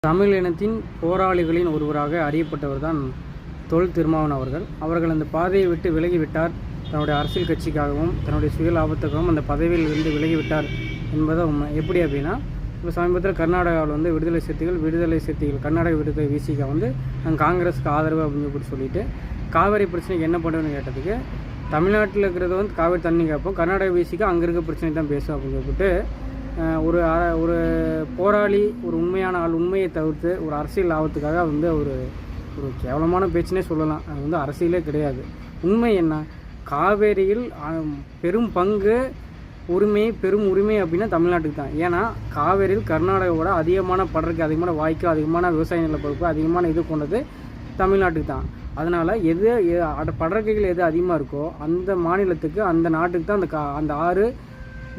தமிழ் இனத்தின் போராளிகளின் ஒருவராக அறியப்பட்டவர் தான் தொல் திருமாவன் அவர்கள். அவர்கள் அந்த பாதையை விட்டு விலகிவிட்டார். தன்னுடைய அரசியல் கட்சிக்காகவும் தன்னுடைய சுய லாபத்துக்காகவும் அந்த பதவியில் இருந்து விலகிவிட்டார் என்பதை உண்மை. எப்படி அப்படின்னா, இப்போ சமீபத்தில் கர்நாடகாவில் வந்து விடுதலை சிறுத்தைகள் கர்நாடக விடுதலை விசிகா வந்து நாங்கள் காங்கிரஸுக்கு ஆதரவு அப்படின்னு சொல்லிட்டு காவேரி பிரச்சனைக்கு என்ன பண்ணுறதுன்னு கேட்டதுக்கு, தமிழ்நாட்டில் இருக்கிறத வந்து காவேரி தண்ணி கேட்போம், கர்நாடக விசிகா அங்கே இருக்க பிரச்சனை தான் பேசும் அப்படின்னு சொல்லிட்டு ஒரு போராளி, ஒரு உண்மையான ஆள், உண்மையை தவிர்த்து ஒரு அரசியல் லாபத்துக்காக வந்து ஒரு கேவலமான பேச்சுனே சொல்லலாம். அது வந்து அரசியலே கிடையாது. உண்மை என்ன, காவேரியில் பெரும் பங்கு பெரும் உரிமை அப்படின்னா தமிழ்நாட்டுக்கு தான். ஏன்னா காவேரியில் கர்நாடகாவோட அதிகமான படருக்கு, அதிகமான வாய்க்கு, அதிகமான விவசாய நிலப்பரப்பு, அதிகமான இது கொண்டது தமிழ்நாட்டுக்கு தான். அதனால் படற்கைகள் எது அதிகமாக இருக்கோ அந்த மாநிலத்துக்கு, அந்த நாட்டுக்கு தான் அந்த ஆறு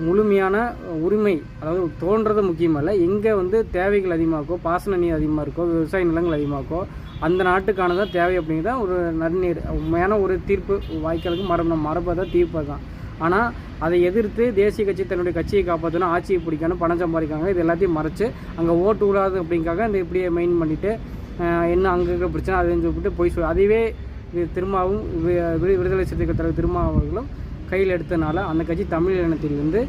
முழுமையான உரிமை. அதாவது தோன்றது முக்கியமல்ல, எங்கே வந்து தேவைகள் அதிகமாக இருக்கோ, பாசன நீர் அதிகமாக இருக்கோ, விவசாய நிலங்கள் அதிகமாக இருக்கோ அந்த நாட்டுக்கானதான் தேவை அப்படிங்கிறத ஒரு நன்னீர் உண்மையான ஒரு தீர்ப்பு. வாய்க்காலுக்கு மரபை தான் தீர்ப்பு தான். ஆனால் அதை எதிர்த்து தேசிய கட்சி தன்னுடைய கட்சியை காப்பாற்றணும், ஆட்சியை பிடிக்கணும், பணம் சம்பாதிக்காங்க, இது எல்லாத்தையும் மறைச்சு அங்கே ஓட்டு விடாது அப்படிங்காக அந்த இப்படியே மெயின் பண்ணிவிட்டு என்ன அங்கே இருக்கிற பிரச்சனை அதுன்னு சொல்லிட்டு போய் அதுவே திரும்பவும் விடுதலை சிறுத்தைகள் தலைவர் திருமாவர்களும் கையில் எடுத்தனால அந்த கட்சி தமிழ் இனத்திலிருந்து,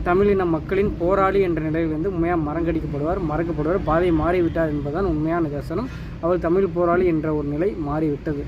தமிழின மக்களின் போராளி என்ற நிலையிலிருந்து உண்மையாக மறக்கப்படுவார், பாதை மாறிவிட்டார் என்பதுதான் உண்மையான நிதர்சனம். அவர் தமிழ் போராளி என்ற ஒரு நிலை மாறிவிட்டது.